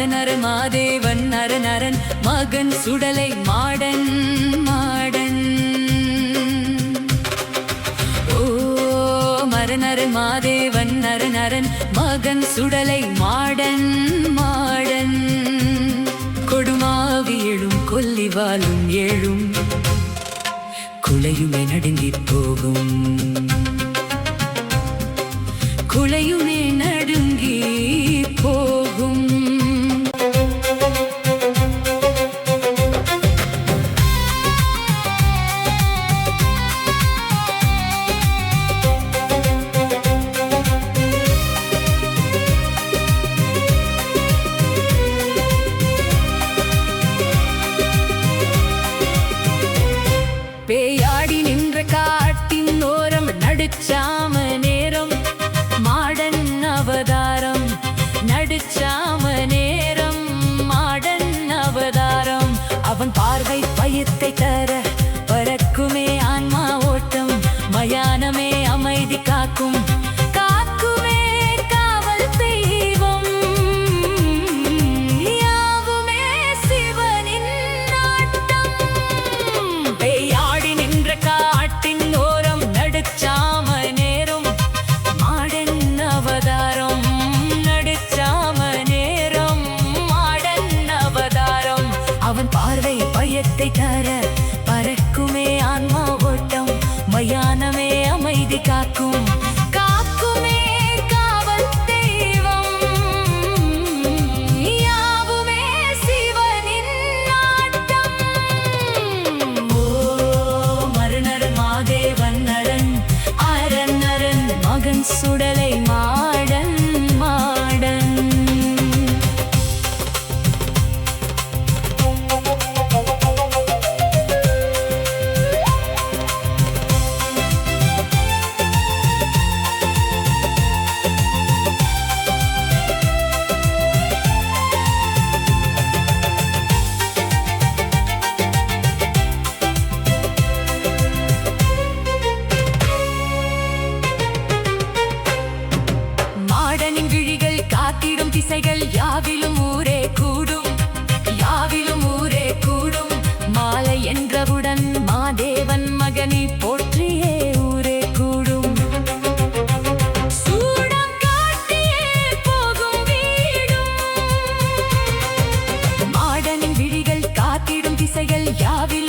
மரநரன் மாதேவன் நரநரன் மகன் சுடலை modern modern. ஓ மரநரன் மாதேவன் நரநரன் மகன் சுடலை modern modern. கொடுமாவி எழும் கொல்லிவாலும் ஏழும் குலையுமே நடுங்கி போகும் குலையுமே நடுங்கி போகும். பேயாடி நின்ற காட்டின் ஓரம் நடுச்சாம நேரம் மாடன் அவதாரம் நடுச்சாம நேரம் மாடன் அவதாரம். அவன் பார்வை பயத்தை தர பறக்குமே ஆன்மா ஓட்டம் மயானமே அமைதி காக்கும் காக்குமே காவல் தெய்வம் யாவுமே சிவனின் நாட்டம். பேயாடி நின்ற காட்டின் ஓரம் நடுச்சாம நேரம் மாடன் அவதாரம் நடுச்சாம நேரம் மாடன் அவதாரம். அவன் பார்வை பயத்தை தர பறக்குமே ஆன்மா ஓட்டம் மயானமே அமைதி காக்கும் காக்குமே காவல் தெய்வம் யாவுமே சிவனின் நாட்டம். ஓ மரநரன் மாதேவன் நரன் அரன் நரன் மகன் சுடலை மாடன் மாடன். மாடனின் விழிகள் காத்திடும் திசைகள் யாவிலும் ஊரே கூடும் யாவிலும் ஊரே கூடும். மாலை என்றவுடன் மாதேவன் மகனை போற்றியே ஊரே கூடும். சூடம் காட்டியே போகும் வீடும் மாடனின் விழிகள் காத்திடும் திசைகள் யாவிலும்